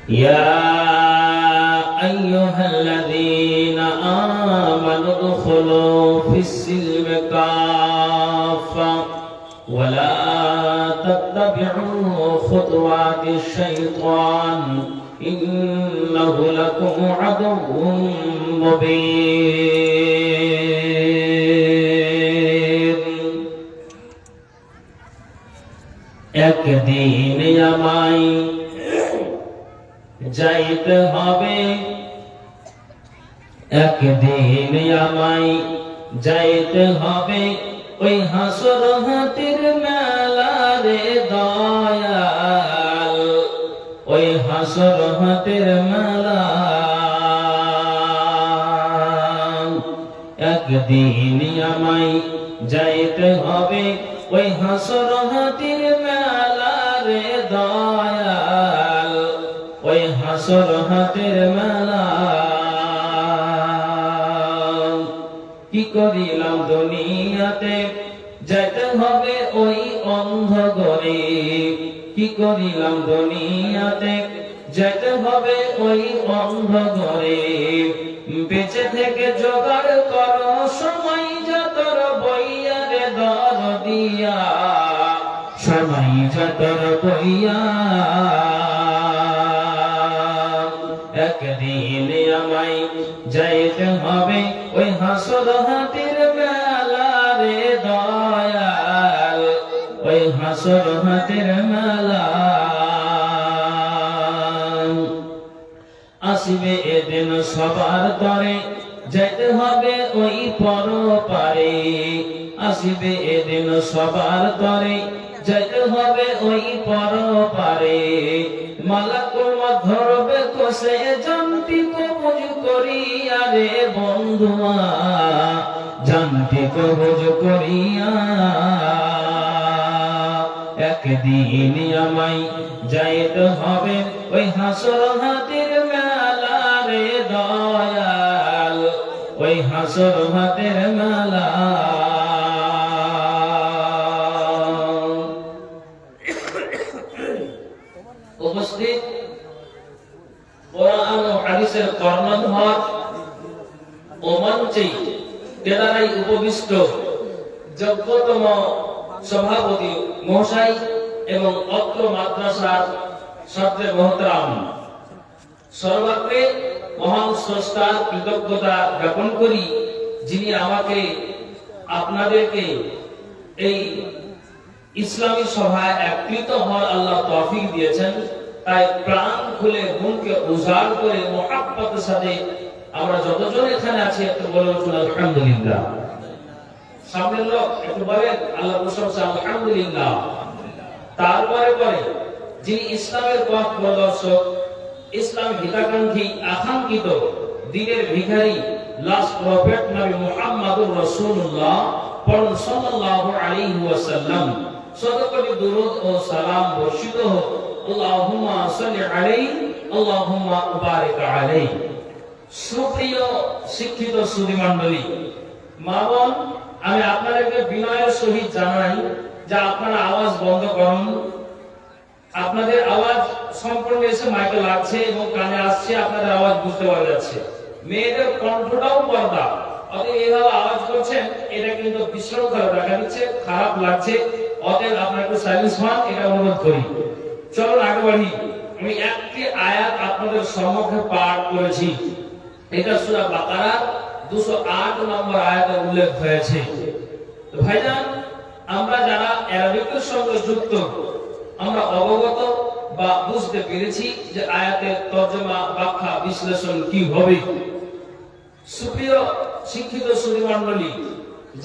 يا أيها الذين آمنوا ادخلوا في السلم كافة ولا تتبعوا خطوات الشيطان إنه لكم عدو مبين একদিন আমায় যাইতে হবে একদিন আমায় যাইতে হবে ওই হাসর হাতির মেলা রে দয়াল ওই হাসর হাতির মেলা একদিন আমায় যাইতে হবে ওই হাসর হাতির মেলা রে দয়াল ওই হাসর হাতির মেলা কি করিলাম দুনিয়াতে যেতে হবে ওই অন্ধ ঘরে কি করিলাম দুনিয়াতে যেতে হবে ওই অন্ধ ঘরে বেঁচে থেকে জোগাড় করো সময় যতর বইয়া রে দর দিয়া সময় যতর বইয়া একদিন আমায় যাইতে হবে ওই হাসর হাতির মেলা রে দয়াল ওই হাসর হাতির মেলা আসিবে এদিন সবার তরে যেতে হবে ওই পরপারে আসিবে এদিন সবার তরে যেতে হবে ওই পরপারে মালাকুল মত ধরবে কষে জানতি কবুজ করিয়া রে বন্ধুয়া জানতি কবুজ করিয়া একদিন আমায় যাইতে হবে ওই হাসর হাতির মেলা রে দয়াল ওই হাসর হাতির মেলা উপস্থিত কোরআন ও হাদিসের কর্ণধার ও মঞ্চে কেদারাই উপবিষ্ট যোগ্যতম সভাপতি মহাশয় এবং অত্র মাদ্রাসার ছাত্র মহতরাম সর্বাগ্রে মহান স্রষ্টার কৃতজ্ঞতা জ্ঞাপন করি যিনি আমাকে আপনাদেরকে এই ইসলামী সভায় একত্রিত হওয়ার আল্লাহ তৌফিক দিয়েছেন তাই প্রাণ খুলে মনকে উজাড় করে মুহাব্বতের সাথে আমরা যতজন এখানে আছি একটু বলে উঠুন আলহামদুলিল্লাহ সামনের লোক একটু বলেন আল্লাহ প্রশংসা আলহামদুলিল্লাহ তারপরে পরে যিনি ইসলামের পথ প্রদর্শক ইসলাম হিতাকাঙ্ক্ষী আকাঙ্ক্ষিত দ্বীনের ভিখারি লাস্ট প্রফেট নবী মুহাম্মদুর রাসূলুল্লাহ পরম সাল্লাল্লাহু আলাইহি ওয়াসাল্লাম সদকটি দুরূদ ও সালাম বর্ষিত হোক আল্লাহুম্মা সাল্লি আলাইহি আল্লাহুম্মা বারিক আলাইহি সুপ্রিয় শিক্ষিত সুধী মণ্ডলী মা বোন আমি আপনাদেরকে বিনয়ের সহিত জানাই যে আপনারা আওয়াজ বন্ধ করুন আপনাদের আওয়াজ সম্পূর্ণ এসে মাইকে লাগছে এবং কানে আসছে আপনাদের আওয়াজ বুঝতে পারা যাচ্ছে মেয়েদের কণ্ঠটাও পর্দা অতএব এইভাবে আওয়াজ করছেন এটা কিন্তু বিশৃঙ্খলা দেখা দিচ্ছে খারাপ লাগছে অতএব আপনারা একটু সাইলেন্স হন এটা অনুরোধ করি চলুন আগে বাড়ি আমি একটি আয়াত আপনাদের সম্মুখে পাঠ করেছি এটা সূরা বাকারা 208 নম্বর আয়াতে উল্লেখ হয়েছে তো ভাইজান আমরা যারা আরবিকের সঙ্গে যুক্ত আমরা অবগত বা বুঝতে পেরেছি যে আয়াতের তরজমা ব্যাখ্যা বিশ্লেষণ কি হবে সুপ্রিয় শিক্ষিত সুধী মণ্ডলী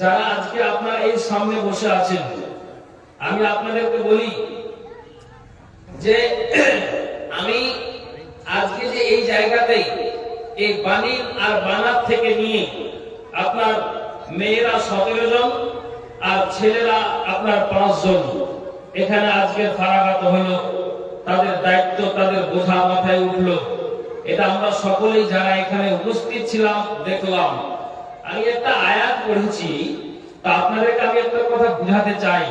যারা আজকে আপনারা এই সামনে বসে আছেন আমি আপনাদেরকে বলি যে আমি আজকে যে এই জায়গাতেই এই বাণী আর বানার থেকে নিয়ে আপনার মেয়েরা 17 জন আর ছেলেরা আপনার 5 জন এখানে আজকে ফারাগাত হলো তাদের দায়িত্ব তাদের বোঝা মাথায় উঠলো এটা আমরা সকলেই যারা এখানে উপস্থিত ছিলাম দেখলাম আমি একটা আয়াত পড়েছি তা আপনাদেরকে আমি একটা কথা বুঝাতে চাই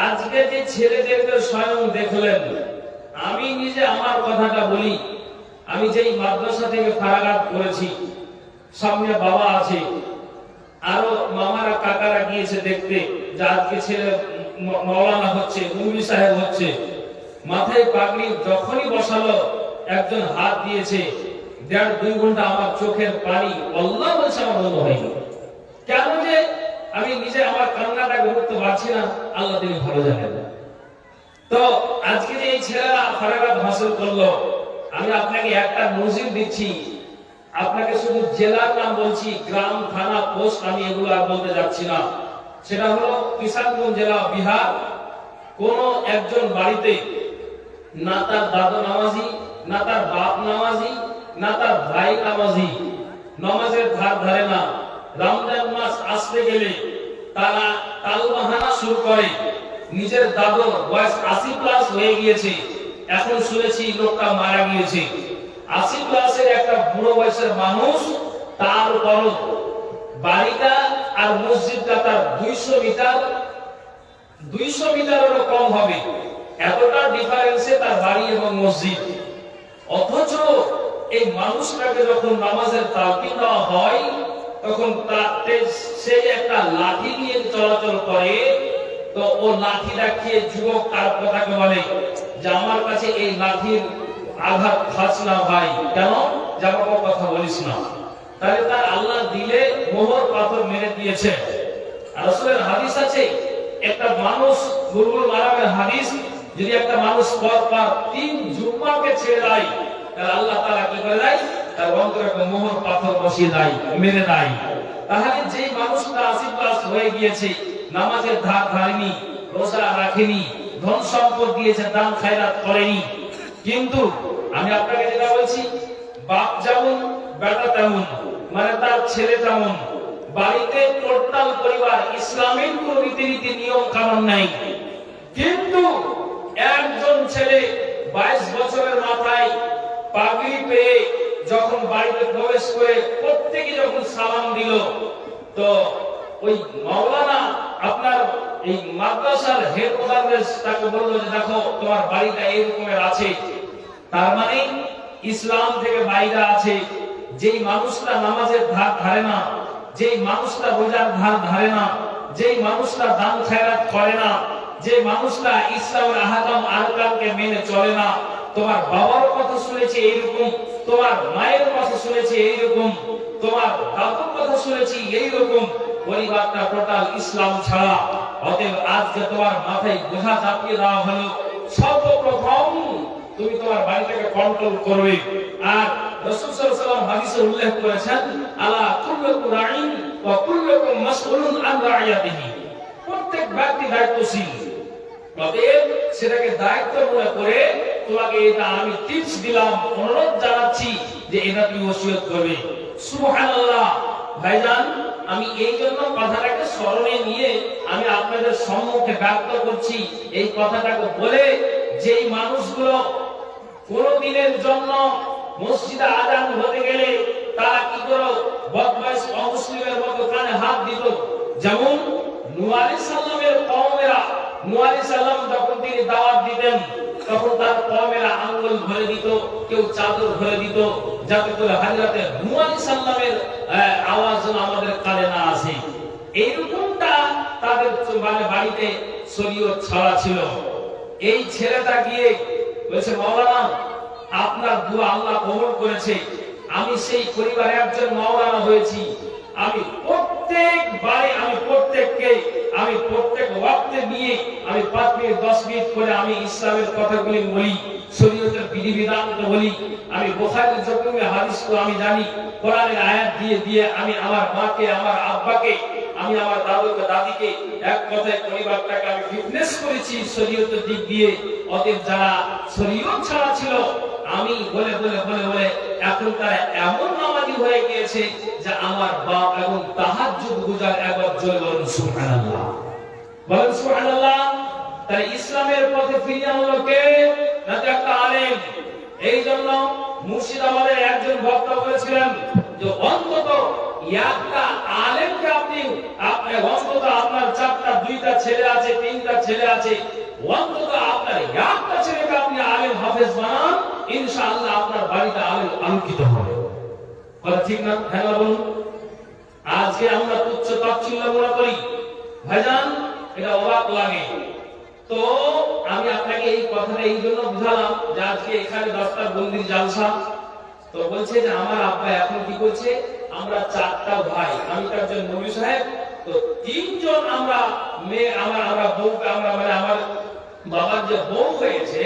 আজকে যে ছেলেদেরকে স্বয়ং দেখলেন আমি নিজে আমার কথাটা বলি, আমি যেই মাদ্রাসা থেকে ফারাগাত করেছি, সামনে বাবা আছে, আরো মামারা কাকারা গিয়েছে দেখতে যে আজকে ছেলে মাওলানা হচ্ছে, মুফতি সাহেব হচ্ছে। মাথায় পাগড়ি যখনই বসালো, একজন হাত দিয়েছে, 1.5-2 ঘন্টা আমার চোখের পানি আল্লাহ বলছে আমার বন্ধ হয়নি। কেন যে আমি নিজে আমার কান্নাটাকে করতে পারছি না, আল্লাহ তিনি ভালো জানেন। তো আজকে যে এই ছেলেরা ফারাগাত হাসিল করলো, আমি আপনাকে একটা নজির দিচ্ছি, আপনাকে শুধু জেলার নাম বলছি, গ্রাম, থানা, পোস্ট আমি এগুলো আর বলতে যাচ্ছি না। সেটা হলো কিষানগঞ্জ জেলা, বিহার। কোন একজন বাড়িতে না তার দাদু নামাজি, না তার বাপ নামাজি, না তার ভাই নামাজি, নামাজের ধার ধারে না। রমজান মাস আসতে গেলে তারা তালবাহানা শুরু করে। নিজের দাদুর বয়স 80+ হয়ে গিয়েছে, এখন শুনেছি লোকটা মারা গিয়েছে। 80+ একটা বুড়ো বয়সের মানুষ, তার উপর বাড়িটা আর মসজিদটা তার 200 মিটারেরও কম হবে, এতটা ডিফারেন্সে তার বাড়ি এবং মসজিদ। অথচ এই মানুষটাকে যখন নামাজের তালকিন দেওয়া হয়, তখন সে একটা লাঠি নিয়ে চলাচল করে। তো ও লাঠিটা খেয়ে যুবক তার কথাকে বলে যে আমার কাছে এই লাঠির আঘাত খাস না ভাই, কেন যে আমাকে কথা বলিস না। তাহলে তার আল্লাহ দিলে মোহর পাথর মেরে দিয়েছে। আর রাসূলের হাদিস আছে, একটা মানুষ বুলবুল মারামের হাদিস, যদি একটা মানুষ পর 3 জুম্মাকে ছেড়ে দেয়, তাহলে আল্লাহ তাআলা কি করে দেয়, তার অন্তরে মোহর পাথর বসিয়ে দেয়, মেরে দেয়। তাহলে যেই মানুষটা 80+ হয়ে গিয়েছে, নামাজের ধার ধারেনি, রোজা রাখেনি, ধন সম্পদ দিয়েছে, দান খায়রাত করেনি, কিন্তু আমি আপনাকে যেটা বলছি, বাপ যেমন বেটা তেমন, মানে তার ছেলে তেমন। বাড়িতে টোটাল পরিবার, ইসলামের কোন রীতিনীতি নিয়ম কানুন নাই, কিন্তু একজন ছেলে 22 বছরের মাথায় পাগড়ি পেয়ে যখন বাড়িতে প্রবেশ করে প্রত্যেকে যখন সালাম দিল, তো ওই মাওলানা আপনার এই মাদ্রাসার হেড মোদাররিস তাকে বলল যে দেখো তোমার বাড়িটা এই রকমের আছে। তার মানে ইসলাম থেকে বাইরে আছে। যেই মানুষটা নামাজের ধার ধারে না, যেই মানুষটা রোজার ধার ধারে না, যেই মানুষটা দান খায়রাত করে না, যে মানুষটা ইসলামের আহকাম আরকানকে মেনে চলে না, তোমার বাবার কথা শুনেছি এইরকম, তোমার মায়ের কথা শুনেছি এইরকম, তোমার দাদুর কথা শুনেছি এইরকম, পরিবারটা টোটাল ইসলাম ছাড়া। অতএব আজকে তোমার মাথায় বোঝা চাপিয়ে দেওয়া হলো, সর্বপ্রথম তুমি তোমার বাড়িটাকে কন্ট্রোল করবে। আর রাসূল সাল্লাল্লাহু আলাইহি ওয়াসাল্লাম হাদিসে উল্লেখ করেছেন, আলা কুল্লুকুম রাঈন ওয়া কুল্লুকুম মাসউলুন আন রাইয়াতিহি, প্রত্যেক ব্যক্তি দায়িত্বশীল। অতএব সেটাকে দায়িত্ব মনে করে তোমাকে এটা আমি টিপস দিলাম, অনুরোধ জানাচ্ছি যে এটা তুমি ওসিয়ত করবে। সুবহানাল্লাহ। ভাইজান, আমি এই জন্য কথাটাকে স্মরণে নিয়ে আমি আপনাদের সম্মুখে ব্যক্ত করছি এই কথাটাকে বলে, যেই মানুষগুলো কোনদিনের জন্য মসজিদে আযান হতে গেলে তারা কি করো, বদমাইশ অমুসলিমের মতো কানে হাত দিত। যেমন নূহ আলাইহিস সালামের কওমেরা, নূহ আলাইহিস সালাম যখন তিনি দাওয়াত দিতেন, তখন তার কওমেরা আঙ্গুল ভরে দিত, কেউ চাদর ভরে দিত, যাতে করে হযরতে নূহ আলাইহিস সালামের আওয়াজ যেন আমাদের কানে না আসে। এইরকমটা তাদের মানে বাড়িতে শরীয়ত ছাড়া ছিল। এই ছেলেটা গিয়ে বলছে, মাওলানা আপনার দোয়া আল্লাহ কবুল করেছে, আমি সেই পরিবারের একজন মাওলানা হয়েছি। আমি প্রত্যেকবারে আমি প্রত্যেক ওয়াক্তে নিয়ে আমি 5 মিনিট 10 মিনিট করে আমি ইসলামের কথাগুলি বলি, শরীয়তের বিধিবিধান বলি, আমি বুখারীর যত হাদিস তো আমি জানি, কোরআনের আয়াত দিয়ে দিয়ে আমি আমার মাকে, আমার আব্বাকে, আমি আমার দাদুকে, দাদিকে, এক কথায় পরিবারটাকে আমি ফিটনেস করেছি শরীয়তের দিক দিয়ে। অতএব যারা শরীয়ত ছাড়া ছিল, আমি বলে বলে বলে বলে এখন তারা এমন নামাজি হয়ে গিয়েছে যে আমার বাপ এখন তাহাজ্জুদ গুজার, একবার জয় বলুন সুবহানাল্লাহ, বলুন সুবহানাল্লাহ। তাই ইসলামের পথে ফিরে আনলো কে? না তো একটা আলেম। এই জন্য মুর্শিদাবাদের একজন বক্তা বলেছিলেন যে অন্তত একটা আলেমকে আপনি অন্তত আপনার 4টা 2টা ছেলে আছে, 3টা ছেলে আছে, অন্তত আপনার একটা ছেলেকে আপনি আলেম হাফেজ বানান, ইনশাআল্লাহ আপনার বাড়িতে আলেম আলোকিত হবে। কথা ঠিক না? হ্যাঁ বলুন। আজকে আমরা তুচ্ছ তাচ্ছিল্য মনে করি ভাইজান, এটা অবাক লাগে। তো আমি আপনাকে এই কথাটা এই জন্য বুঝালাম যে আজকে এখানে 10টা বন্দির জালসা। তো বলছে যে আমার আব্বা এখন কি করছে, আমরা 4টা ভাই, আমি তো একজন নবী সাহেব, তো 3জন আমরা মেয়ে, আমরা বউ, আমরা মানে আমার বাবার যে বউ হয়েছে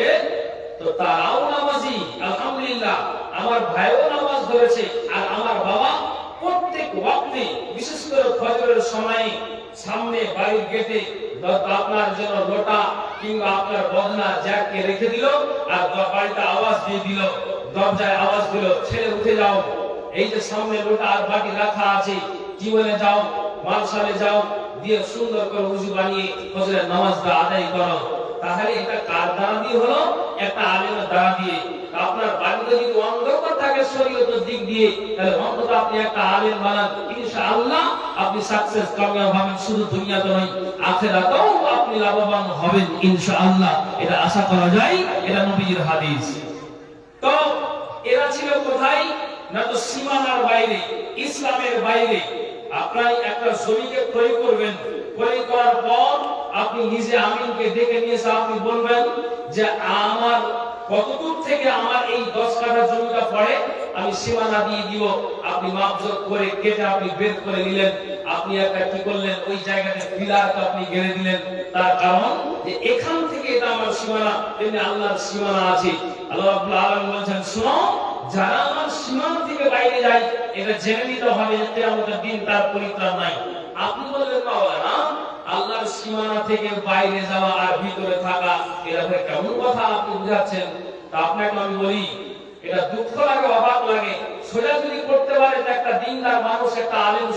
তো তারাও নামাজি আলহামদুলিল্লাহ, আমার ভাইও নামাজ ধরেছে, আর আমার বাবা প্রত্যেক ওয়াক্তে বিশেষ করে ফজরের সময় সামনে বাড়ির গেটে আপনার জন্য লোটা কিংবা আপনার বদনা জ্যাককে রেখে দিল, আর বাড়িতে আওয়াজ দিয়ে দিল, দরজায় আওয়াজ দিল, ছেলে উঠে যাও, এই যে সামনে লোটা আর বাটি রাখা আছে, জীবনে যাও, মালসালে যাও, দিয়ে সুন্দর করে উজু বানিয়ে ফজরের নামাজটা আদায় করো। তাহলে এটা কার দ্বারা দিয়ে হলো? একটা আলেমের দ্বারা দিয়ে। আপনার বাড়িতে যদি অন্ধকার থাকে শরীয়তের দিক দিয়ে, তাহলে অন্তত আপনি একটা আলেম বানান, ইনশাআল্লাহ আপনি সাকসেস কামিয়াব হবেন। শুধু দুনিয়াতে নয়, আখিরাতেও আপনি লাভবান হবেন ইনশাআল্লাহ, এটা আশা করা যায়। এটা নবীজির হাদিস। তো এরা ছিল কোথায় না, তো সীমানার বাইরে, ইসলামের বাইরে। আপনার একটা জমিকে ক্রয় করবেন, ক্রয় করার পর আপনি নিজে আমিনকে ডেকে নিয়ে এসে আপনি বলবেন যে আমার কতদূর থেকে আমার এই 10 কাঠা জমিটা পড়ে, আমি সীমানা দিয়ে দিব। আপনি মাপজোক করে কেটে আপনি বের করে নিলেন, আপনি একটা কি করলেন, ওই জায়গাতে পিলারটা আপনি গেড়ে দিলেন। তার কারণ যে এখান থেকে এটা আমার সীমানা, তেমনি আল্লাহর সীমানা আছে। আল্লাহ রাব্বুল আলামিন বলেন, শুনো, যারা আমার সীমানা থেকে বাইরে যায় এটা জেনে নিতে হবে যে কিয়ামতের দিন তার পরিত্রাণ নাই। আপনি বললেন মাওলানা, আল্লাহর সীমানা থেকে বাইরে যাওয়া আর ভিতরে থাকা, এটা কেমন কথা আপনি বুঝাচ্ছেন? তা আপনাকে আমি বলি, এটা দুঃখ লাগে, অবাক লাগে। সোজা যদি করতে পারে তো একটা দিনদার মানুষ, একটা আলেম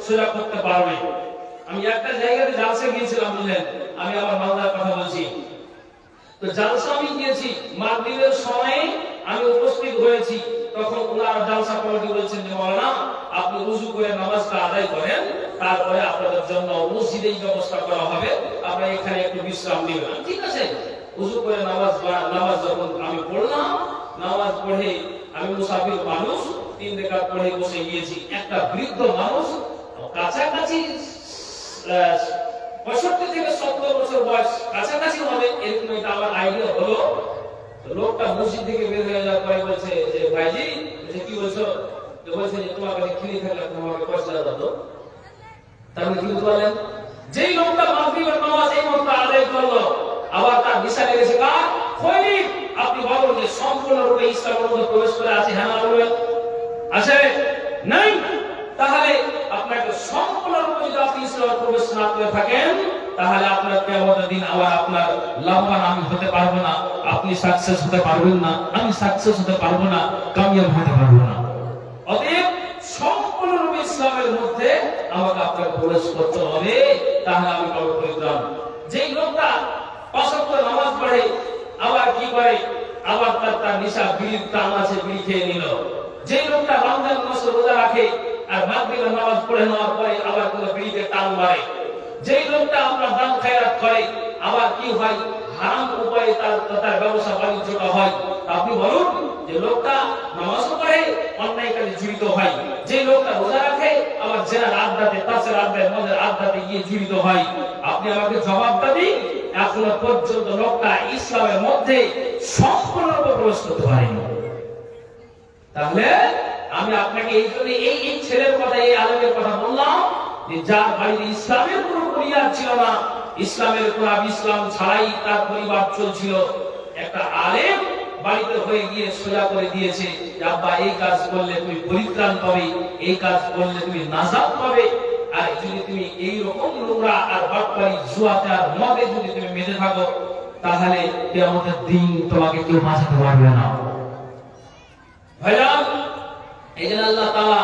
সোজা করতে পারবে। আমি একটা জায়গাতে জালসা গিয়েছিলাম, বুঝলেন, আমি আমার মালদার কথা বলছি। তো জালসা আমি গিয়েছি, মাগরিবের সময়ে আমি উপস্থিত হয়েছি। তখন ওনারা জালসা কমিটি বলছেন যে মাওলানা আপনি ওযু করে নামাজটা আদায় করেন, তারপরে আপনাদের জন্য মসজিদেই ব্যবস্থা করা হবে, আপনারা এখানে একটু বিশ্রাম নেবেন। ঠিক আছে, ওযু করে নামাজ যখন আমি পড়লাম, নামাজ পড়ে আমি মুসাফির মানুষ, 3 রাকাত পড়ে বসে গিয়েছি। একটা বৃদ্ধ মানুষ, কাছাকাছি 65 থেকে 70 বছর বয়স, কাছাকাছি হবে এরকম এটা আমার আইডিয়া হলো। লোকটা মসজিদ থেকে বের হয়ে যাওয়ার পরে বলছে যে ভাইজি, বলছে কি বলছো? তো বলছে যে তোমার কাছে খিলি থাকলে তোমাকে পয়সা দাও। তাহলে কি বললেন? যেই লোকটা মাগরিবের নামাজ এই মাত্র আদায় করলো, আবার তার দিশা লেগেছে কার? খৈনি। আপনি বলুন যে সম্পূর্ণরূপে ইসলামের মধ্যে প্রবেশ করে আছে? হ্যাঁ না বলবেন? আছে? নাই? তাহলে আপনাকে সম্পূর্ণরূপে যদি আপনি ইসলামে প্রবেশ না করে থাকেন, তাহলে আপনার কিয়ামতের দিন আবার আপনার লাভবান আমি হতে পারবো না, আপনি সাকসেস হতে পারবেন না, আমি সাকসেস হতে পারবো না, কামিয়াব হতে পারবো না। অতএব সম্পূর্ণরূপে ইসলামের মধ্যে আমাকে আপনাকে প্রবেশ করতে হবে, তাহলে আমি পাবো পরিত্রাণ। যেই লোকটা 5 ওয়াক্ত নামাজ পড়ে, আবার কি করে, আবার তার নেশা বিড়ির টান আছে, বিড়ি খেয়ে নিল। যেই লোকটা রমজান মাসে রোজা রাখে আর মাগরিবের নামাজ পড়ে নেওয়ার পরে আবার কোনো বিড়িতে টান মারে। যেই লোকটা আপনার দান খায়রাত করে, আবার কি হয়, হারাম উপায়ে তার ব্যবসা বাণিজ্যটা হয়। আপনি বলুন যে লোকটা নামাজ পড়ে অন্যায় কাজে জড়িত হয়, যে লোকটা রোজা রাখে আবার জেনার আড্ডাতে, তাসের আড্ডায়, মদের আড্ডাতে গিয়ে জড়িত হয়। আপনি আমাকে জবাবটা দিন, এখনো পর্যন্ত লোকটা ইসলামের মধ্যে সম্পূর্ণরূপে প্রবেশ করতে পারেনি। তাহলে আমি আপনাকে এই জন্য এই ছেলের কথা, এই আলেমের কথা বললাম যে যার বাড়িতে ইসলামের কোনো বুনিয়াদ ছিল না, ইসলামের কোন ইসলাম ছাড়াই তার পরিবার চলছিল, একটা আলেম বাড়িতে হয়ে গিয়ে সোজা করে দিয়েছে যে আব্বা এই কাজ করলে তুমি পরিত্রাণ পাবে, এই কাজ করলে তুমি নাজাত পাবে। আর যদি তুমি এই রকম নোংরা আর বাটপারি, জুয়াতে আর মদে যদি তুমি মেতে থাকো, তাহলে কিয়ামতের দিন তোমাকে কেউ বাঁচাতে পারবে না। ভাইজান, এই জন্য আল্লাহ তাআলা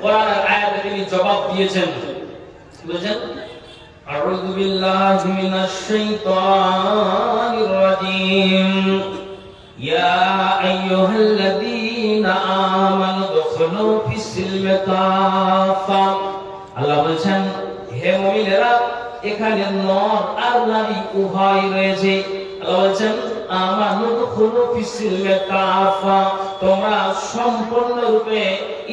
কোরআনের আয়াতে তিনি জবাব দিয়েছেন, বলেছেন আউযু বিল্লাহি মিনাশ শাইতানির রাজীম, ইয়া আইয়ুহাল্লাযীনা আমানু দুখুলু ফিস সিলমি কাফা। আল্লাহ বলেছেন হে মুমিনেরা, এখানে নর আর নারী উভয় রয়েছে। আল্লাহ বলছেন আমানুদখুলু ফিস-সিলমি কাফা, তোমরা সম্পূর্ণরূপে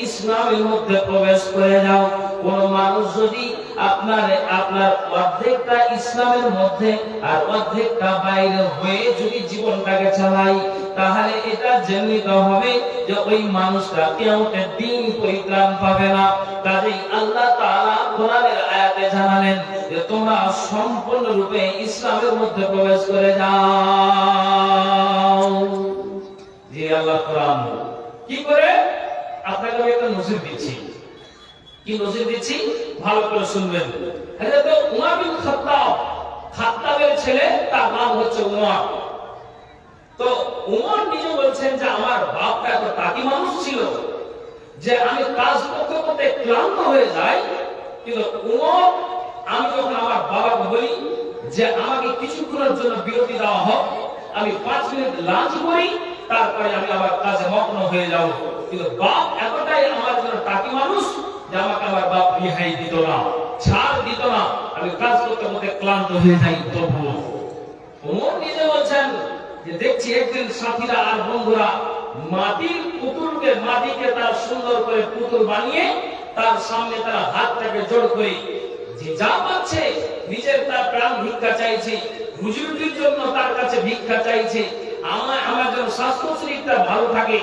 ইসলামের মধ্যে প্রবেশ করে যাও। কোন মানুষ যদি আপনার অর্ধেকটা ইসলামের মধ্যে আর অর্ধেকটা বাইরে হয়ে যদি জীবনটাকে চালায়, তাহলে এটা জেনে হবে যে ওই মানুষটা কিয়ামতের দিন পরিত্রাণ পাবে না। কাজেই আল্লাহ তাআলা কোরআনের আয়াতে জানালেন যে তোমরা সম্পূর্ণরূপে ইসলামের মধ্যে প্রবেশ করে যাও। যে আল্লাহ কোরআন কি করে, আপনাকে আমি একটা নজির দিচ্ছি। কি নজির দিচ্ছি ভালো করে শুনবেন। হযরত উমর বিন খাত্তাবের ছেলে, তার নাম হচ্ছে উমর। তো উমর নিজে বলছেন যে আমার বাপটা এত তাকি মানুষ ছিল যে আমি কাজ করতে করতে ক্লান্ত হয়ে যাই, কিন্তু উমর, আমি যখন আমার বাবাকে বলি যে আমাকে কিছুক্ষণের জন্য বিরতি দেওয়া হোক, আমি 5 মিনিট লাঞ্চ করি, তারপরে আমি আবার কাজে মগ্ন হয়ে যাব। কিন্তু বাপ এতটাই আমার জন্য তাকি মানুষ যে আমাকে আমার বাপ রিহাই দিত না, ছাড় দিত না। আমি কাজ করতে করতে ক্লান্ত হয়ে যাই। তবুও উমর নিজে বলছেন যে দেখছি একদিন সাথীরা আর বন্ধুরা মাটির পুতুলকে, মাটিকে তার সুন্দর করে পুতুল বানিয়ে তার সামনে তারা হাতটাকে জোড় করে যে যা পাচ্ছে নিজের তার প্রাণ ভিক্ষা চাইছে, রুজিরুটির জন্য তার কাছে ভিক্ষা চাইছে। আমার যেন স্বাস্থ্য শরীরটা ভালো থাকে,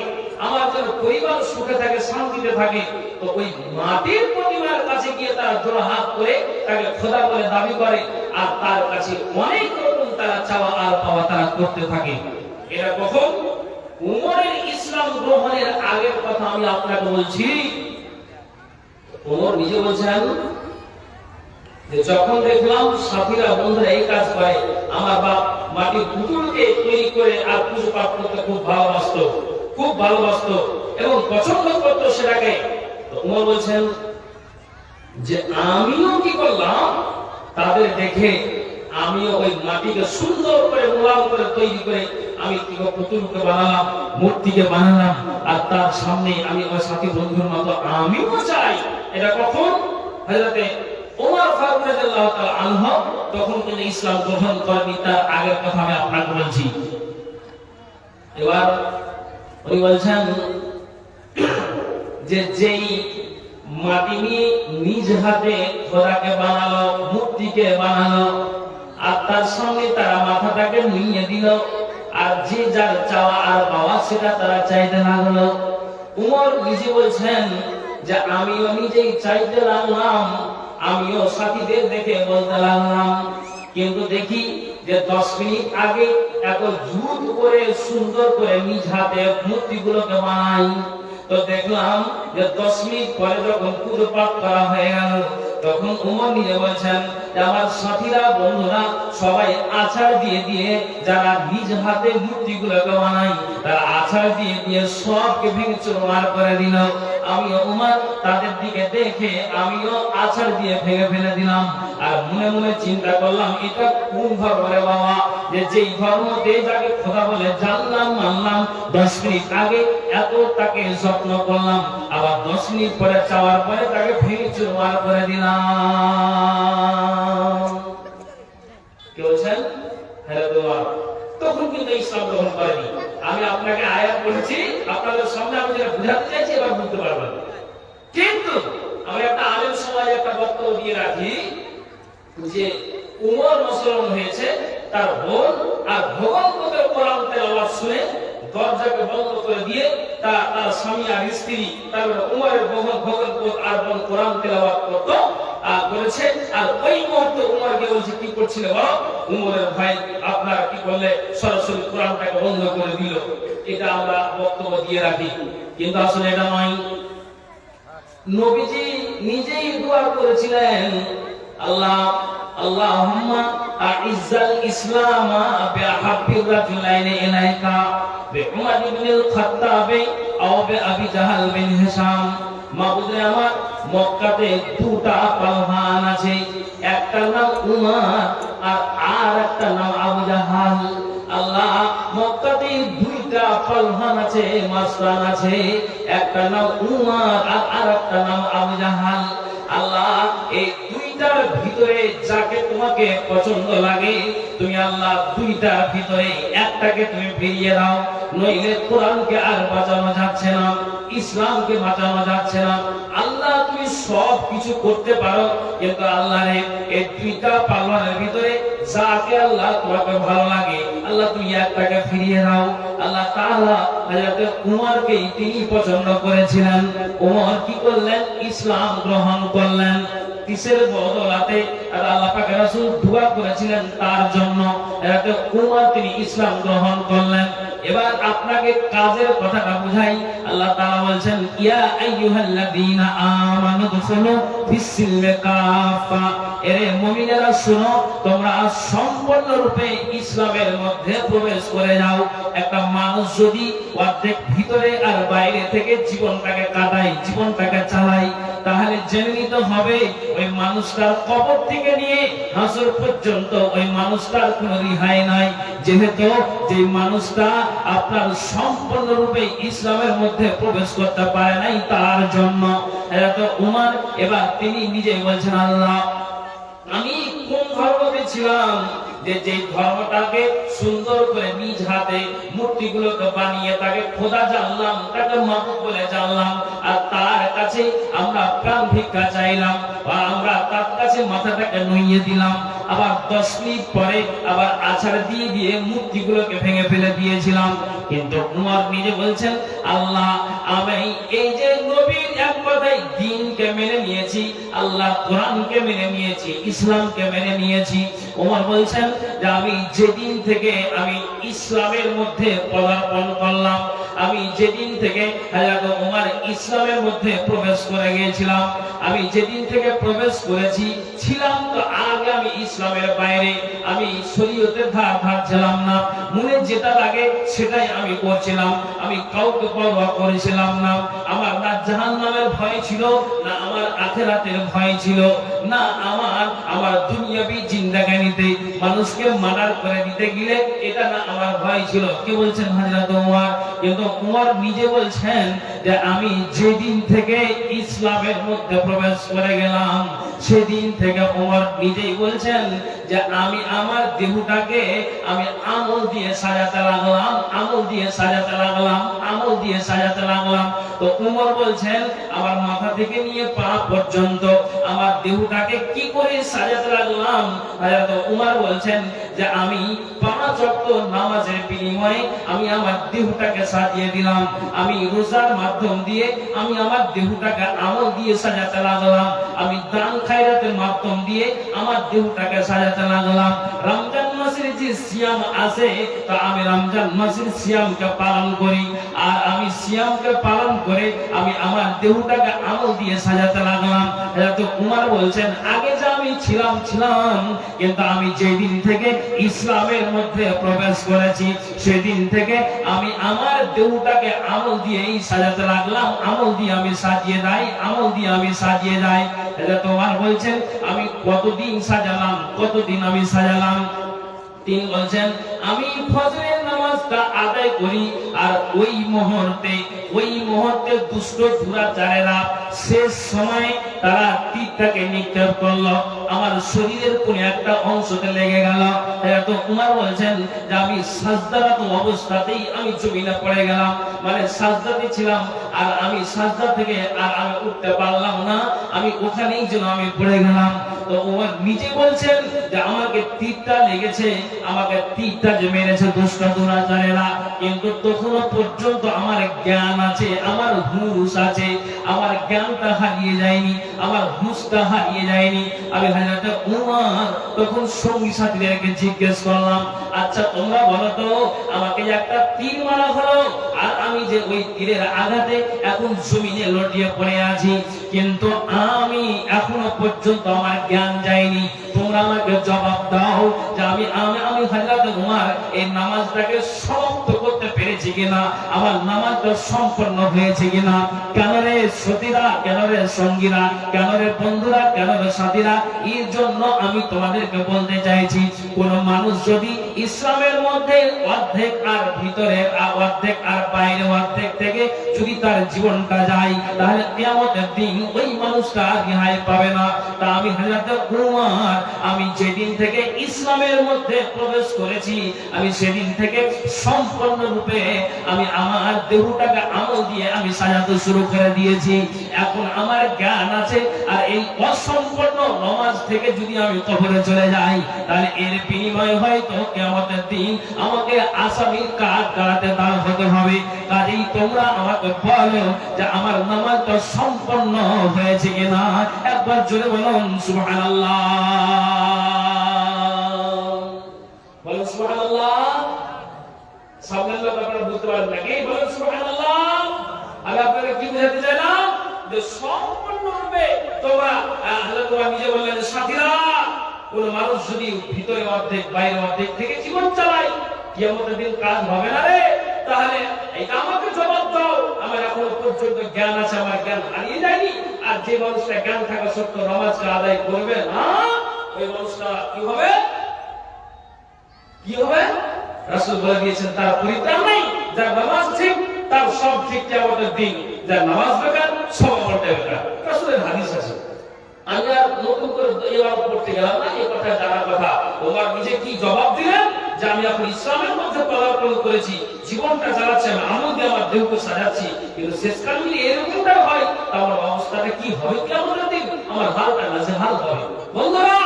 আমার যেন পরিবার সুখে থাকে, শান্তিতে থাকে। তো ওই মাটির প্রতিমার কাছে গিয়ে তারা জোড় হাত করে তাকে খোদা বলে দাবি করে, আর তার কাছে অনেক রকম তারা চাওয়া আর পাওয়া তারা করতে থাকে। এটা কখন? উমরের ইসলাম গ্রহণের আগের কথা আমি আপনাকে বলছি। উমর নিজে বলছেন যে যখন দেখলাম সাথীরা বন্ধুরা এই কাজ করে, আমার বাপ মাটির পুতুলকে তৈরি করে আর পুজো পাঠ করতে খুব ভালোবাসত এবং পছন্দ করতো সেটাকে। তো উমর বলছেন যে আমিও কি করলাম, তাদের দেখে আমিও ওই মাটিকে সুন্দর করে মোলাম করে তৈরি করে আমি কি পুতুলকে বানালাম, মূর্তিকে বানালাম, আর তার সামনে আমি ওই সাথী বন্ধুর মতো আমিও চাই। এটা কখন? হযরতে ওমর ফারুক রাদিয়াল্লাহু তাআলা আনহু তখন তিনি ইসলাম গ্রহণ করেনি, তার আগের কথা আমি আপনাকে বলছি। এবার উনি বলছেন যে যেই মাটি নিয়ে নিজ হাতে খোদাকে বানালো, মূর্তিকে বানালো, আর তার সামনে তারা মাথাটাকে নুইয়ে দিল, আর যে যার চাওয়া আর পাওয়া সেটা তারা চাইতে লাগলো। উমর নিজে বলছেন যে আমিও নিজেই চাইতে লাগলাম, আমিও সাথীদের দেখে বলতে লাগলাম, কিন্তু দেখি যে 10 মিনিট আগে এত জুত করে সুন্দর করে নিজ হাতে মূর্তিগুলোকে বানাই, তো দেখলাম যে 10 মিনিট পরে যখন পুজো পাঠ করা হয়ে গেল, তখন উমর নিজে বলছেন যে আমার সাথীরা বন্ধুরা সবাই আছাড় দিয়ে দিয়ে যারা নিজ হাতে মূর্তিগুলোকে বানায় তারা আছাড় দিয়ে দিয়ে সবকে ভেঙে চুরমার করে দিল। আমিও উমর তাদের দিকে দেখে আমিও আছাড় দিয়ে ভেঙে ফেলে দিলাম। আর মনে মনে চিন্তা করলাম এটা কোন ধর্ম রে বাবা, যে যেই ধর্মতে যাকে খোদা বলে জানলাম মানলাম, 10 মিনিট আগে এত তাকে যত্ন করলাম, আবার 10 মিনিট পরে চাওয়ার পরে তাকে ভেঙে চুরমার করে দিলাম। কি বলছেন? হ্যাঁ দোয়া। তখন কিন্তু ইসলাম গ্রহণ করেনি। আমি আপনাকে আয়াত বলেছি, আপনাদের সামনে আমি যেটা বুঝাতে চাইছি এবার বুঝতে পারবেন। কিন্তু আমি একটা আলেম সমাজে একটা বক্তব্য দিয়ে রাখি যে উমর মুসলমান হয়েছে, তার বোন আর ভগবতের কোরআন তেলাওয়াত শুনে দরজাকে বন্ধ করে দিয়ে তার স্বামী আর স্ত্রী তারপরে উমরের ভগবত আর বোন কোরআন তেলাওয়াত করেছে। আর ওই মুহূর্তে উমরকে বলছে কি করছিলে বলো? উমরের ভাই আপনারা কি করলে? সরাসরি কোরআনটাকে বন্ধ করে দিল। এটা আমরা বক্তব্য দিয়ে রাখি, কিন্তু আসলে এটা নয়। নবীজি নিজেই দোয়া করেছিলেন, আল্লাহুম্মা আ'izzal ইসলামা বি'হাব্বির রাজুলাইনি ইলাইকা বিউমর ইবনুল খাত্তাব আও বিআবি জাহাল বিন হিশাম। মাবুদে আমার, মক্কাতে দুটা পালহান আছে, একটা নাম উমর আর একটা নাম আবু জাহাল। আল্লাহ, মক্কাতে দুইটা পালহান আছে, মাস্তান আছে, একটা নাম উমর আর আরেকটা নাম আবু জাহাল। আল্লাহ, এই দুই দুইটার ভিতরে যাকে তোমাকে পছন্দ লাগে তুমি আল্লাহ দুইটার ভিতরে একটাকে তুমি ফিরিয়ে দাও, নইলে কোরআনকে আর বাঁচানো যাচ্ছে না, ইসলামকে বাঁচানো যাচ্ছে না। আল্লাহ তুমি সব কিছু করতে পারো, কিন্তু আল্লাহ রে এই দুইটা পালনের ভিতরে যাকে আল্লাহ তোমাকে ভালো লাগে আল্লাহ তুমি একটাকে ফিরিয়ে দাও। আল্লাহ তাআলা হযরত উমরকে তিনি পছন্দ করেছিলেন। উমর কি করলেন? ইসলাম গ্রহণ করলেন। কিসের বদলাতে? আল্লাহ পাক রাসূল দোয়া করেছিলেন তার জন্য, হযরত উমর তিনি ইসলাম গ্রহণ করলেন। এবার আপনাকে কাজের কথাটা বুঝাই। আল্লাহ তাআলা বলেন, ইয়া আইয়ুহাল্লাযীনা আমানু দুখুলু ফিস-সিলমি কাফা, এরে মুমিনেরা শুনো, তোমরা সম্পূর্ণরূপে ইসলামের মধ্যে প্রবেশ করে যাও। একটা মানুষ যদি অর্ধেক ভিতরে আর বাইরে থেকে জীবনটাকে কাটায়, জীবনটাকে চালায়, তাহলে জেনে নিতে হবে ওই মানুষটার কবর থেকে নিয়ে হাসর পর্যন্ত ওই মানুষটার কোনো রিহাই নাই। যেহেতু যে মানুষটা আপনার সম্পূর্ণরূপে ইসলামের মধ্যে প্রবেশ করতে পারে নাই, তার জন্য হযরত উমর এবার তিনি নিজে বলছেন, আল্লাহ আমি কোন ধর্মতে ছিলাম যে ধর্মটাকে সুন্দর করে নিজ হাতে মূর্তিগুলোকে বানিয়ে তাকে খোদা জানলাম, তাকে মাবুদ বলে জানলাম, আর তার কাছে আমরা প্রাণ ভিক্ষা চাইলাম, বা আমরা তার কাছে মাথাটাকে নুইয়ে দিলাম, আবার 10 মিনিট পরে আবার আছাড় দিয়ে দিয়ে মূর্তিগুলোকে ভেঙে ফেলে দিয়েছিলাম। কিন্তু উমর নিজে বলছেন, আল্লাহ আমি এই যে নবীর এক কথাই দ্বীনকে মেনে নিয়েছি, আল্লাহ কোরআনকে মেনে নিয়েছি, ইসলামকে মেনে নিয়েছি। উমর বলছেন যে আমি যেদিন থেকে আমি ইসলামের মধ্যে পদার্পণ করলাম, আমি যেদিন থেকে হযরত উমর ইসলামের মধ্যে প্রবেশ করে গিয়েছিলাম, আমি যেদিন থেকে প্রবেশ করেছি ছিলাম তো আগে আমি ইসলামের বাইরে, আমি শরীয়তের ধার ধারছিলাম না, মনে যেটা লাগে সেটাই আমি করছিলাম, আমি কাউকে পরোয়া করেছিলাম না। আমার না জাহান্নামের ভয় ছিল, না আমার আখিরাতের ভয় ছিল, না আমার দুনিয়াবি জিন্দেগানিতে মানুষকে মার্ডার করে দিতে গেলে এটা না আমার ভয় ছিল। কে বলছেন? হযরত উমর। কিন্তু উমর নিজে বলছেন যে আমি যেদিন থেকে ইসলামের মধ্যে প্রবেশ করে গেলাম সেদিন থেকে উমর নিজেই বলছেন যে আমি আমার দেহটাকে আমি আমল দিয়ে সাজাতে লাগলাম, আমল দিয়ে সাজাতে লাগলাম, আমল দিয়ে সাজাতে লাগলাম। তো উমর বলছেন আমার মাথা থেকে নিয়ে পা পর্যন্ত আমার দেহটাকে কি করে সাজাতে লাগলাম। হযরত উমর বলছেন যে আমি 5 ওয়াক্ত নামাজের বিনিময়ে আমি আমার দেহটাকে সাজিয়ে দিলাম, আমি রোজার মাধ্যম দিয়ে আমি আমার দেহটাকে আমল দিয়ে সাজাতে লাগলাম, আমি দান খায়রাতের মাধ্যম দিয়ে আমার দেহটাকে সাজাতে লাগলাম। রমজান মাসের যে সিয়াম আছে তা আমি রমজান মাসের সিয়ামকে পালন করি, আর আমি সিয়ামকে পালন করে আমি আমার দেহটাকে আমল দিয়ে সাজাতে লাগলাম। হযরত উমর বলছেন আগে যা আমি ছিলাম, কিন্তু আমি যেদিন থেকে ইসলামের মধ্যে প্রবেশ করেছি সেদিন থেকে আমি আমার দেহটাকে আমল দিয়েই সাজাতে লাগলাম, আমল দিয়ে আমি সাজিয়ে যাই, আমল দিয়ে আমি সাজিয়ে যাই। হযরত উমর বলছেন আমি কতদিন সাজালাম, কতদিন আমি সাজালাম। তিনি বলছেন আমি ফজরের নামাজটা আদায় করি, আর ওই মুহূর্তে দুষ্ট দুরাচারেরা শেষ সময় তারা তীরটাকে নিক্ষেপ করলো, আমার শরীরের কোন একটা অংশতে লেগে গেল। তো উমর বলছেন যে আমি সাজদারত অবস্থাতেই আমি জমিনে পড়ে গেলাম, মানে সাজদাতে ছিলাম, আর আমি সাজদা থেকে আর আমি উঠতে পারলাম না, আমি ওখানেই যেন আমি পড়ে গেলাম। তো উমর নিজে বলছেন যে আমাকে তীরটা লেগেছে, আমাকে তীরটা যে মেরেছে দুষ্ট দুরাচারেরা, কিন্তু তখনও পর্যন্ত আমার জ্ঞান আছে, আমার হুঁশ আছে, আমার জ্ঞানটা হারিয়ে যায়নি, আমার হুঁশটা হারিয়ে যায়নি। আমি হযরত উমর তখন সঙ্গী সাথীদেরকে জিজ্ঞেস করলাম, আচ্ছা তোমরা বলো তো আমাকে একটা তীর মারা হলো, আর আমি যে ওই তীরের আঘাতে এখন জমিনে লটিয়ে পড়ে আছি, কিন্তু আমি এখনো পর্যন্ত আমার জ্ঞান যায়নি, তোমরা আমাকে জবাব দাও যে আমি হযরত উমর এই নামাজটাকে সমাপ্ত করতে পেরেছি কিনা, আমার নামাজটা সম্পূর্ণ হয়েছে কিনা। কেন রে সতীরা, কেন রে সঙ্গীরা, কেন রে বন্ধুরা, কেন রে সাথীরা, এর জন্য আমি তোমাদেরকে বলতে চাইছি কোন মানুষ যদি ইসলামের মধ্যে অর্ধেক আর ভিতরে অর্ধেক আর বাইরে অর্ধেক থেকে যদি তার জীবনটা যায়, তাহলে কিয়ামতের দিন ওই মানুষটা রেহাই পাবে না। তা আমি হযরত উমর, আমি যেদিন থেকে ইসলামের মধ্যে প্রবেশ করেছি, আমি সেদিন থেকে সম্পূর্ণরূপে আমি আমার দেহটাকে আমল দিয়ে আমি সাজাতে শুরু করে দিয়েছি। এখন আমার জ্ঞান আছে, আর এই অসম্পূর্ণ নামাজ থেকে যদি আমি কবরে চলে যাই, তাহলে এর বিনিময়ে হয়তো কিয়ামতের দিন আমাকে আসামির কাঠ গড়াতে দাঁড় হতে হবে। কাজেই তোমরা আমাকে বলো যে আমার নামাজটা সম্পূর্ণ হয়েছে কিনা। একবার জোরে বলুন সুবহানাল্লাহ, বলুন সুবহানাল্লাহ। সামনের লোক আপনারা বুঝতে পারেন না, কি বলুন সুবহানাল্লাহ। আমি আপনাকে কি বোঝাতে চাইলাম যে সম্পূর্ণরূপে তোমরা হযরত ওমর নিজে বললেন যে সাথীরা, কোন মানুষ যদি ভিতরে অর্ধেক বাইরে অর্ধেক থেকে জীবন চালায়, কিয়ামতের দিন কাজ হবে না রে। তাহলে এটা আমাকে জবাব দাও। আমার এখনো পর্যন্ত জ্ঞান আছে, আমার জ্ঞান হারিয়ে যায়নি। আর যে মানুষটা জ্ঞান থাকা সত্ত্বেও নামাজকে আদায় করবে না, ওই মানুষটা কি হবে? কি হবে? রাসূল বলে দিয়েছেন তার পরিত্রাণ নেই। যার নামাজ ঠিক তার সব ঠিক, কিয়ামতের দিন যার নামাজ বেকার সব আমলটা বেকার। রাসূলের হাদিস আছে। আমি আর নতুন করে এবার পড়তে গেলাম না, এই কথা জানার কথা। ওমর নিজে কি জবাব দিলেন যে আমি এখন ইসলামের মধ্যে পদার্পণ করেছি, জীবনটা চালাচ্ছি, আমি আমল দিয়ে আমার দেহকে সাজাচ্ছি, কিন্তু শেষকাল যদি এরকমটা হয়, আমার অবস্থাটা কি হবে? কিয়ামতের দিন আমার হালটা নাজেহাল হবে। বন্ধুরা,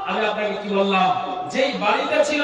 আমি আপনাকে কি বললাম, যেই বাড়িটা ছিল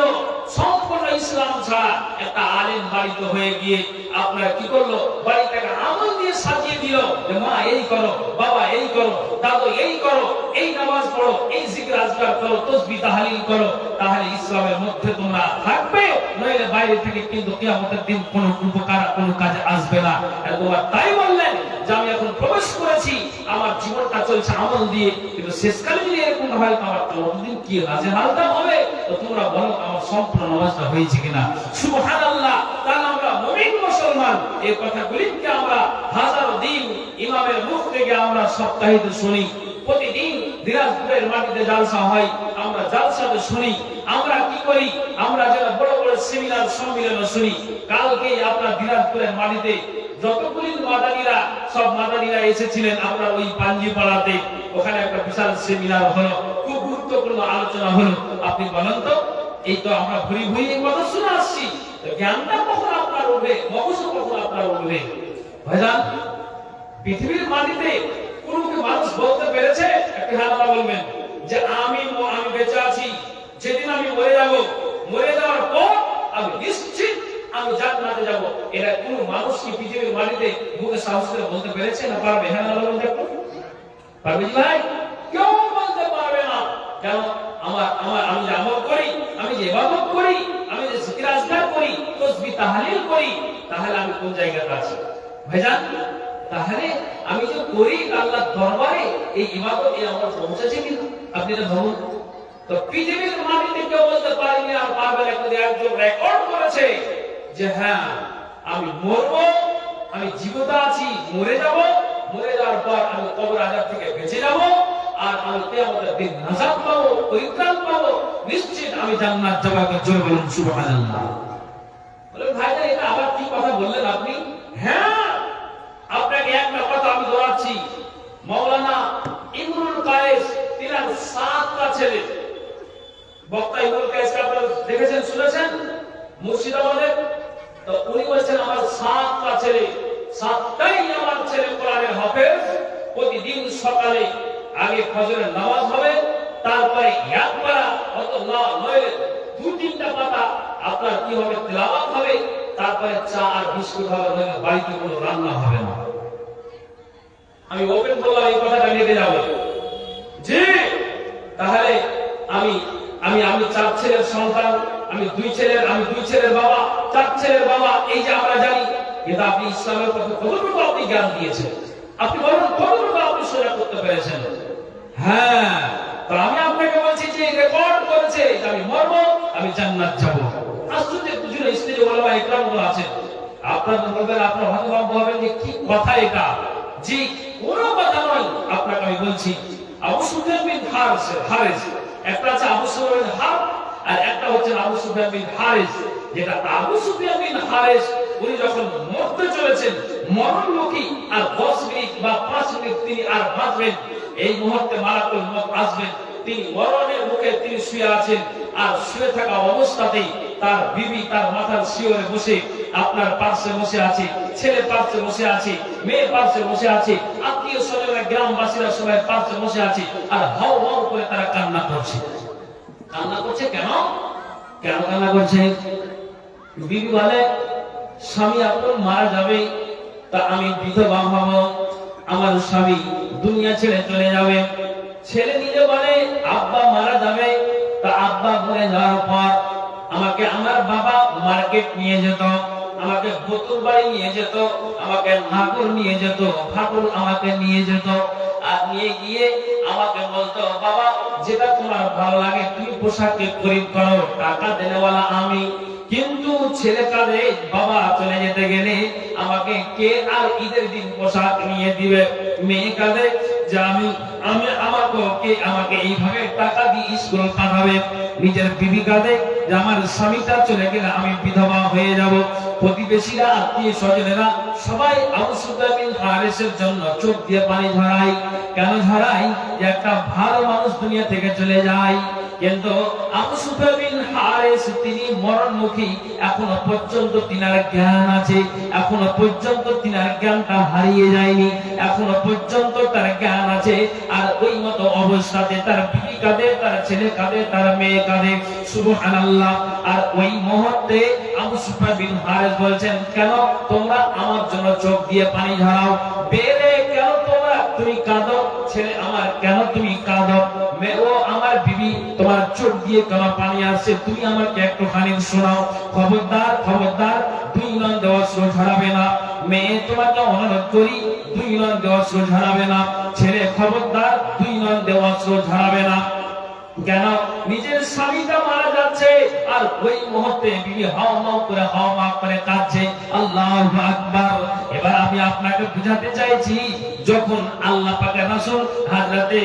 সম্পূর্ণ ইসলাম ছাড়া একটা আলেম বাড়িতে হয়ে গিয়ে আপনার কি করলো, বাড়িটাকে আমল দিয়ে সাজিয়ে দিল যে মা এই করো, বাবা এই করো, দাদু এই করো, এই নামাজ পড়ো, এই জিকির আজকার করো, তাসবিহ তাহলিল করো, তাহলে ইসলামের মধ্যে তোমরা থাকবে, নইলে বাইরে থেকে কিন্তু কিয়ামতের দিন কোনো উপকার কোনো কাজে আসবে না। আর তোমরা তাই বললেন যে আমি এখন প্রবেশ করেছি, আমার জীবনটা চলছে আমল দিয়ে, কিন্তু শেষকালে যদি এরকম হয় আমার কোনদিন কি নাজেহালটা হবে। তো তোমরা বলো আমার সম্পূর্ণ নামাজটা হয়েছে কিনা। সুবহানাল্লাহ। তাহলে আমরা মুমিন মুসলমান এই কথাগুলিকে আমরা হাজারো দিন ইমামের মুখ থেকে আমরা সপ্তাহে শুনি। প্রতিদিন দিনাজপুরের মাটিতে জালসা হয়, আমরা জালসাতে শুনি। আমরা কি করি, আমরা যারা বড় বড় সেমিনার সম্মেলন শুনি। কালকে আপনার দিনাজপুরের মাটিতে যতগুলি মাদানীরা, সব মাদানীরা এসেছিলেন আপনার ওই পাঞ্জিপাড়াতে। ওখানে একটা বিশাল সেমিনার হলো, খুব গুরুত্বপূর্ণ আলোচনা হলো। আপনি বলেন তো, এই তো আমরা ভুরি ভুরি এই কথা শুনে আসছি, জ্ঞানটা কখন আপনার উঠবে, মগজও কখন আপনার উঠবে? ভাইজান, পৃথিবীর মাটিতে কোন মানুষ বলতে পেরেছে, একটা হাত বলবেন যে আমি বেঁচে আছি, যেদিন আমি মরে যাব, মরে যাওয়ার পর আমি নিশ্চিত আমি জান্নাতে যাব? এটা কোন মানুষ কি পৃথিবীর মাটিতে মুখে সাহস করে বলতে পেরেছে না পারবে? হ্যাঁ না বলুন দেখো, পারবে ভাই? কেউ বলতে পারবে না। কেন? আমি যে আমল করি, আমি যে ইবাদত করি, আমি যে জিকির আজকার করি, তাসবিহ তাহলিল করি, তাহলে আমি কোন জায়গাতে আছি ভাইজান? তাহলে আমি যে করি আল্লাহর দরবারে এই ইবাদত, এই আমল পৌঁছেছে কিনা আপনি এটা ভাবুন তো। পৃথিবীর মাটিতে কেউ বলতে পারেনি আর পারবে না, কিন্তু একজন রেকর্ড করেছে যে হ্যাঁ আমি মরবো, আমি জীবিত আছি, মরে যাব, মরে যাওয়ার পর আমি কবর আযাব থেকে বেঁচে যাব, আর আমি কিয়ামতের দিন নাজাত পাবো, পরিত্রাণ পাবো, নিশ্চিত আমি জান্নাত যাব। জোরে বলুন সুবহানাল্লাহ। বলে ভাইজান এটা আবার কি কথা বললেন আপনি? হ্যাঁ, আপনাকে একটা কথা আমি দোয়াচ্ছি। মাওলানা ইমরুল কায়েস, তিনার 7টা ছেলে। বক্তা ইমরুল কায়েসকে আপনারা দেখেছেন, শুনেছেন মুর্শিদাবাদে? তো উনি বলছেন আমার 7টা ছেলে, 7টাই আমার ছেলে কোরআনের হাফেজ। প্রতিদিন সকালে আগে ফজরের নামাজ হবে, তারপরে এক পারা অথবা নইলে 2-3টা পাতা আপনার কি হবে, তেলাওয়াত হবে, তারপরে চা আর বিস্কুট হবে, নইলে বাড়িতে কোনো রান্না হবে না। আমি ওপেন করলাম এই কথাটা নিতে যাবো যে তাহলে আমি আমি আমি 4 ছেলের সন্তান, আমি 2 ছেলের বাবা, 4 ছেলের বাবা, এই যে আমরা জানি। কিন্তু আপনি ইসলামের কথা কতটুকু আপনি জ্ঞান দিয়েছেন, আপনি বলুন কতটুকু আপনি সোজা করতে পেরেছেন? হ্যাঁ, তো আমি আপনাকে বলছি যে রেকর্ড করেছে যে আমি মরবো, আমি জান্নাত যাব। আশ্চর্য বুঝুন, স্টেজে ওলামা ইকরামগুলো আছেন, আপনারা বলবেন, আপনারা হতভম্ব হবেন যে কি কথা এটা। জি, কোনো কথা নয়, আপনাকে আমি বলছি। আবু সুফিয়ান বিন হারিস, একটা আছে আবু সুফিয়ান বিন হারব, আর একটা হচ্ছে আবু সুফিয়ান বিন হারিস। যেটা আবু সুফিয়ান বিন হারিস, উনি যখন মরতে চলেছেন, মরণমুখী, আর 10 মিনিট বা 5 মিনিট তিনি আর বাঁচবেন, এই মুহূর্তে মালাকুল মউত আসবেন, তিনি মরণের মুখে তিনি শুয়ে আছেন, আর শুয়ে থাকা অবস্থাতেই তার বিবি তার মাথার শিওরে বসে আপনার পার্শ্বে বসে আছে, ছেলে পার্শ্বে বসে আছে, মেয়ে পার্শ্বে বসে আছে, আত্মীয় স্বজনরা গ্রামবাসীরা সবাই পার্শ্বে বসে আছে, আর হাও হাও করে তারা কান্না করছে। কান্না করছে কেন? কেন কান্না করছে? বিবি বলে, স্বামী আপনার মারা যাবে, তা আমি বিধবা হব, আমার স্বামী দুনিয়া ছেড়ে চলে যাবে। ছেলে নিজে বলে, আব্বা মারা যাবে, তা আব্বা মরে যাওয়ার পর আমাকে আমার বাবা মার্কেট নিয়ে যেত, আমাকে বোতল বাড়ি নিয়ে যেত, আমাকে নাগর নিয়ে যেত, ফাটল আমাকে নিয়ে যেত, আর নিয়ে গিয়ে আমাকে বলতো, বাবা যেটা তোমার ভালো লাগে তুমি পোশাককে খরিদ করো, টাকা দেনেওয়ালা আমি। কিন্তু ছেলে কাঁদে, বাবা চলে যেতে গেলে আমাকে কে আর ঈদের দিন পোশাক নিয়ে দিবে। মেয়ে কাঁদে যে আমাকে এইভাবে টাকা দিয়ে স্কুল পাঠাবে। নিজের বিবি কাঁদে যে আমার স্বামীটা চলে গেলে আমি বিধবা হয়ে যাব। প্রতিবেশীরা, আত্মীয় স্বজনেরা সবাই আবু সুফিয়ান বিন হারিসের জন্য চোখ দিয়ে পানি ঝরায়। কেন ঝরায়? যে একটা ভালো মানুষ দুনিয়া থেকে চলে যায়। কিন্তু আবু সুফিয়ান বিন হারিস তিনি মরণমুখী, এখনো পর্যন্ত তিনার জ্ঞান আছে, এখনো পর্যন্ত তিনার জ্ঞানটা হারিয়ে যায়নি, এখনো পর্যন্ত তার জ্ঞান আছে। আর ওই মতো অবস্থাতে তার বিবি কাঁদে, তার ছেলে কাঁদে, তার মেয়ে কাঁদে, সুবহানাল্লাহ। আর ওই মুহূর্তে আবু সুফিয়ান বিন হারিস বলছেন, কেন তোমরা আমার জন্য চোখ দিয়ে পানি ঝরাও? বেরে কেন তুমি কাঁদো? ছেলে আমার কেন তুমি কাঁদো? মেয়েও আমার বিবি তোমার চোখ দিয়ে কেন পানি আসছে? তুমি আমাকে একটুখানি শোনাও। খবরদার খবরদার, 2 নন্দে অশ্রু ঝরাবে না। মেয়ে তোমাকে অনুরোধ করি, 2 নন্দে অশ্রু ঝরাবে না। ছেলে খবরদার, 2 নন্দে অশ্রু ঝরাবে না। কেন? নিজের স্বামীটা মারা যাচ্ছে, আর ওই মুহূর্তে বিবি হাওমাও করে কাঁদছে। আল্লাহু আকবার। এবার আমি আপনাকে বুঝাতে চাইছি, যখন আল্লাহ পাকের রাসূল হযরতে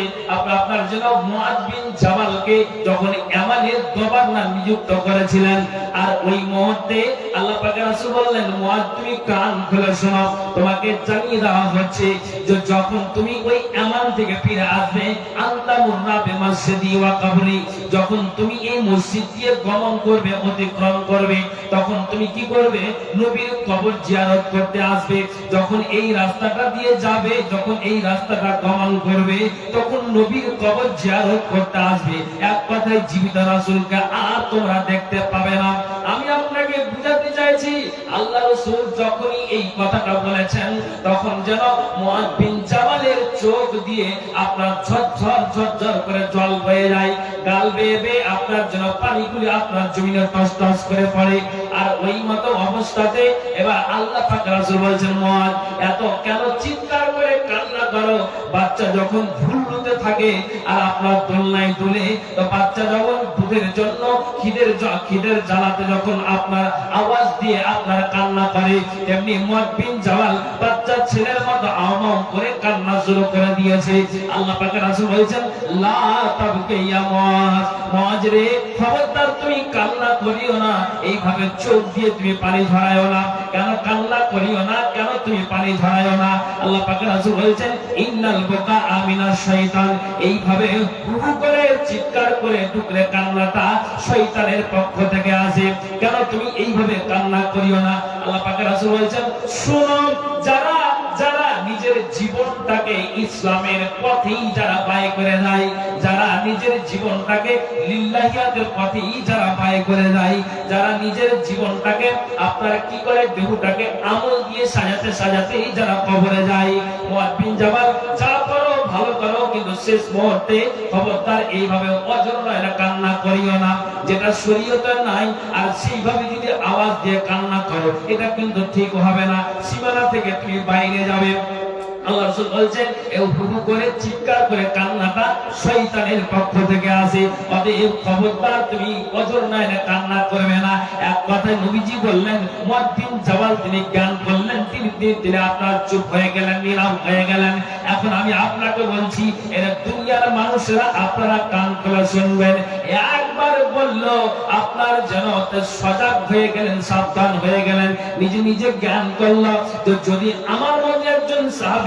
আপনার জনাব মুআয বিন জাবালকে যখন ইয়ামানের গভর্নর নিযুক্ত করেছিলেন, আর ওই মুহূর্তে আল্লাহ পাকের রাসূল বললেন, মুআয তুমি কান খুলে শোনো, তোমাকে জানিয়ে দেওয়া হচ্ছে যে যখন তুমি ওই ইয়ামান থেকে ফিরে আসবে, আনতা মুররা বিমাসজিদি ওয়া কবরি, যখন তুমি এই মসজিদ দিয়ে গমন করবে, অতিক্রম করবে, তখন তুমি কি করবে? নবীর কবর জিয়ারত করতে আসবে। যখন এই রাস্তাটা দিয়ে যাবে, যখন এই রাস্তাটা গমন করবে, তখন নবীর কবর জিয়ারত করতে আসবে। এক কথায় জীবিত রাসূলকে আর তোমরা দেখতে পাবে না। আমি আপনাকে বুঝাতে চাইছি, আল্লাহ রাসূল যখনই এই কথাটা বলেছেন, তখন যেন মুআয বিন জাবালের চোখ দিয়ে আপনার ঝরঝর ঝরঝর করে জল বয়ে যায়, গাল বেয়ে বেয়ে আপনার যেন পানিগুলি আপনার জমিনে টস টস করে পড়ে। আর ওই মতো অবস্থাতে এবার আল্লাহ পাক রাসূল বলছেন, মুআয এত কেন চিৎকার করে কান্না করো? বাচ্চা যখন ঝুলতে থাকে আর আপনার দোলনায় দুলে, তো বাচ্চা যখন দুধের জন্য খিদের জ্বালাতে যখন আপনার আওয়াজ দিয়ে আপনার কান্না করে, তেমনি মুআয বিন জাবাল বাচ্চা ছেলের মতো আওয়াজ করে কান্না শুরু করে দিয়েছে। আল্লাহ পাকের রাসূল বলেছেন, লা তাবকি ইয়া মুআয, মুআয রে খবরদার তুমি কান্না করিও না, এইভাবে চোখ দিয়ে তুমি পানি ঝরায়ও না। কেন কান্না করিও না? কেন তুমি পানি ঝরায়ও না? আল্লাহ পাকের রাসূল বলেছেন, ইন্নাল বুকা আমিনাশ শয়তান, এইভাবে হুহু করে চিৎকার করে টুকরে কান্নাটা শয়তানের পক্ষ থেকে আসে। কেন তুমি এইভাবে কান্না করিও না? আল্লাহ পাকের রাসূল বলেছেন, শুনো, যারা নিজের জীবনটাকে ইসলামের পথেই যারা ব্যয় করে যায়, যারা নিজের জীবনটাকে লিল্লাহিয়াতের পথেই যারা ব্যয় করে যায়, যারা নিজের জীবনটাকে আপনার কি করে দেহটাকে আমল দিয়ে সাজাতেই যারা কবরে যায়, মুআয বিন জাবাল যা করো ভালো করো, কিন্তু শেষ মুহূর্তে খবরদার এইভাবে অজররা কান্না করিও না, যেটা শরীয়তে নাই। আর সেইভাবে যদি আওয়াজ দিয়ে কান্না করো, এটা কিন্তু ঠিক হবে না, সীমানা থেকে তুমি বাইরে যাবে। আল্লাহ রাসূল বলছেন এই হুহু করে চিৎকার করে কান্নাটা শয়তানের পক্ষ থেকে আসে। অতএব খবরদার তুমি অজর নাই না কান্না করবে না। এক কথায় নবীজি বললেন, মুয়াজ্জিন জাওয়াল তিনি জ্ঞান করলেন, তিনি আপনার চুপ হয়ে গেলেন, নীরব হয়ে গেলেন। এখন আমি আপনাকে বলছি, এরা দুনিয়ার মানুষেরা আপনারা কান খুলে শুনবেন। একবার বললো আপনার যেন সজাগ হয়ে গেলেন, সাবধান হয়ে গেলেন, নিজে নিজে জ্ঞান করলো। তো যদি আমার মধ্যে একজন সাহাবী